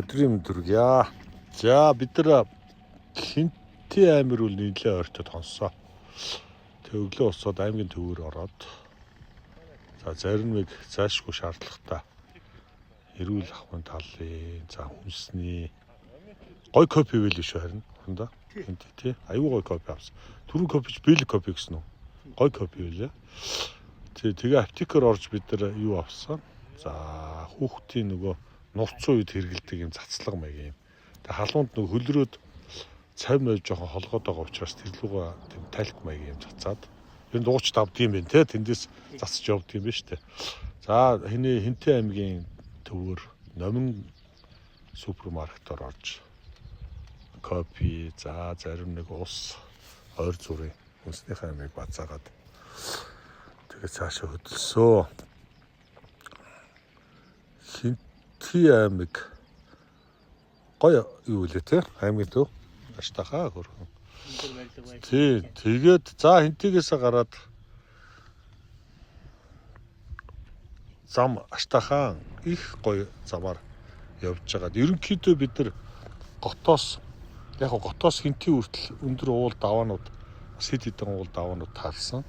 Өдрийн өдргийа. За бид нар Хинтээ аймаг руу нийлээ ойртод хонсоо. Тэг өглөө усаад аймгийн төвөөр ороод за зарим нэг заашгүй шаардлагатай эрүүл ахуйн талын за хүнсний гой копи байл биш харин хондоо Хинтээ тий аюу гой копи авсан. Түрүү копич бэл копи гэсэн үү? Гой копи байлаа. Тэгээ аптекаар орж бид нар юу авсан? За хүүхдийн нөгөө нурцсан үед хэргэлдэг юм цацлага маяг юм. Тэгээ халуунд нөгөө хөлрөөд цав нойж жоохон холгоод байгаа учраас тэрлүүгээ тийм тальк маяг юм цацаад энэ дууч давдгийм бэ те тэндээс цацж явдгийм бэ штэ. За Хинтээ аймгийн төвөр номин супермаркетаар орж кофе за зарим нэг ус ойр зүрийн хүнснийхээ аймыг базаагаад тэгээ цаашаа хөдөлсөө. Хинтээ аймаг гоё юу лээ те аймгийн төв аштахаа хөрхөн. Тий тэгээд за Хинтээгээс гараад зам аштахаа их гоё замаар явж байгаад ерөнхийдөө бид нар готоос Хинтээ хүртэл өндөр уул даваанууд бас хэд хэдэн уул даваанууд таарсан.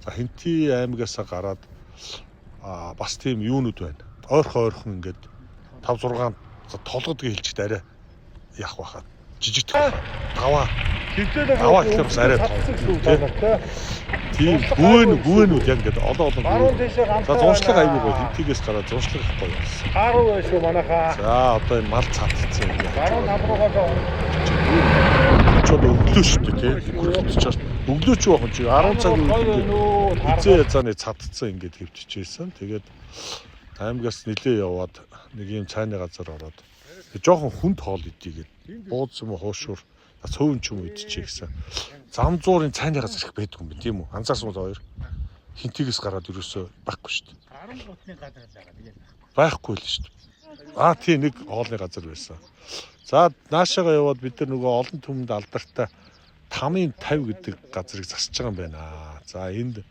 За Хинтээ аймагаас гараад бас тийм юунууд байна. Ойрхон ингээд 5 6 толгодгийг хэлчихд арай яах байхаа жижиг даваа гэхээр бас арай тийм гүэнүүд яг ингээд олон за зуншлаг аягүй гоё Хинтээгээс гараад зуншлаг их гоё болсон. Харуу байх шүү манайхаа. За одоо энэ мал цадцсан юм яа. 15 руугаа чод өглөө шүү дээ тий. Өглөөч өглөөч байх чи 10 цаг хизээ язааны цадцсан ингээд хөвччихсэн. Тэгээд аймагаас нилээ яваад нэг юм цайны газар ороод жоохон хүнд хоол идийгээд бууз юм хуушуур цөөн ч юм идчихээ гэсэн. Зам зуурын цайны газар их байдаг юм тийм үү? Анзаарсан бол хоёр Хинтээгээс гараад ерөөсөө байхгүй шүү дээ. 10 гутны газар байгаа тэгээд байхгүй л шүү дээ. Тийм нэг хоолны газар байсан. За наашаага яваад бид нар нөгөө олон түмэнд алдартай 5-50 гэдэг газрыг засаж байгаа юм байна. За энд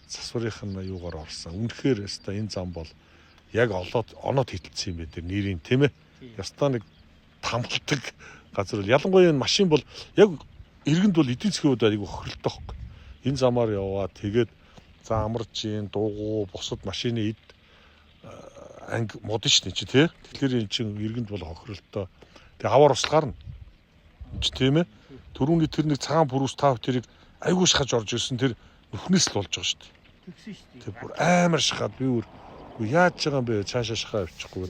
засварынх нь юугаар орсон. Үнэхээр өстой энэ зам бол яг оноод хитэлсэн юм байна нэрийн тийм ээ. Ястаа нэг тамхалдаг газар бол ялангуяа энэ машин бол яг иргэнд бол эдийн засгийн хувьд айгүй хохиролтой байхгүй. Энэ замаар яваа тэгээд за амарчин дуугу бусад машины эд анги модон шнэ чи тий. Тэгэхээр эн чин иргэнд бол хохиролтой. Тэгээ аваар услахаар нь чи тийм ээ. Төрүүний тэр нэг цагаан бүрүүс тав тэрийг айгүй шахаж орж ирсэн тэр нүхнээс л болж байгаа шүү дээ. тэгсэн шүү дээ. Тэр бүр амар шахаад би бүр яаж байгаа юм бэ цаашаа шахаа авчихгүй.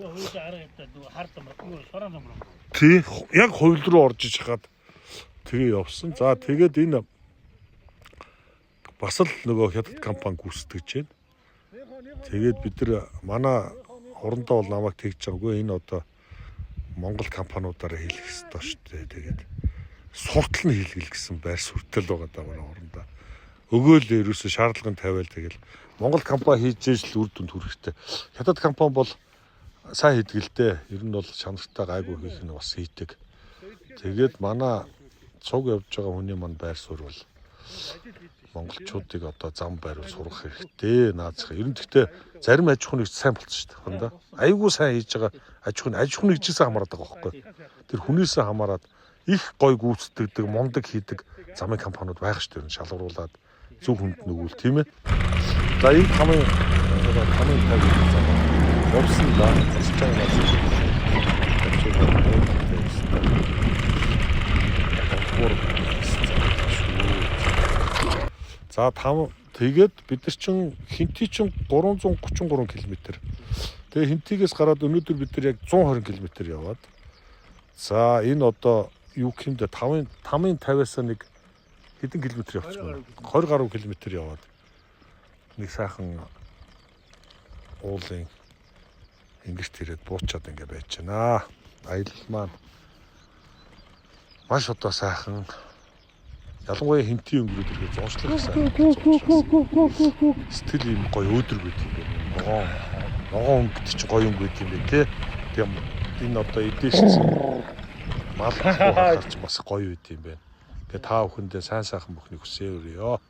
Тий яг хувил руу орж иж хаад тэгээ явсан. За тэгээд энэ бас л нөгөө хятад компани гүйцэтгэж байна. Тэгээд бид нар манай орондоо бол намайг тэгж байгаагүй энэ одоо Монгол компаниудаараа хийх ёстой шүү дээ. Тэгээд суртал нь хийлгэл гэсэн байр суурьтай л байгаа даа манай орондоо. Өгөөл ерөөсө шаардлага тавиал тэгэл Монгол компани хийж ижил үр дүнд хүрэхтэй. Хятад компани бол сайн хийдэг л дээ. Ер нь бол чанартай гайгүй хийх нь бас хийдэг. Тэгээд манай цуг явж байгаа хүний маань байр суурь бол монголчуудыг одоо зам байруу сурах хэрэгтэй. Наацх. Ер нь гэхдээ зарим аж ахуйн нэгж сайн болчихсон шүү дээ. Айгүй сайн хийж байгаа аж ахуйн нэгжээс хамаарат байгаа байхгүй. Тэр хүнээсээ хамаарат их гой гүйцэтгэдэг, мундаг хийдэг замын компаниуд байх шүү дээ. Шалгаруулад зөв хүнд нөгөөл тийм ээ. За энэ тамийн 50 зам явсан да засаж байгаа За тэгээд бид нар чин Хинтээ чин 333 км. Тэгээ Хинтээгээс гараад өнөөдөр бид нар яг 120 км яваад. За энэ одоо юу гэмдэ 5-50-аас нэг хэдэн километр явчихсан. 20 гаруй километр яваад нэг сайхан уулын ингэрт ирээд буучаад ингэ байж байна. Аялал маань маш одоо сайхан ялангуяа Хинтээ өнгөрөөд ирэх зуншлаг сайн. Сэтгэл юм гоё өөдрөг байт юм байна. Ногоон өнгөд ч гоё өнгө байт юм бэ те. Тийм энэ одоо эдээшсэн мал гарч бас гоё байт юм байна. Тэгээ та бүхэндээ сайн сайхан бүхнийг хүсэе өрөө.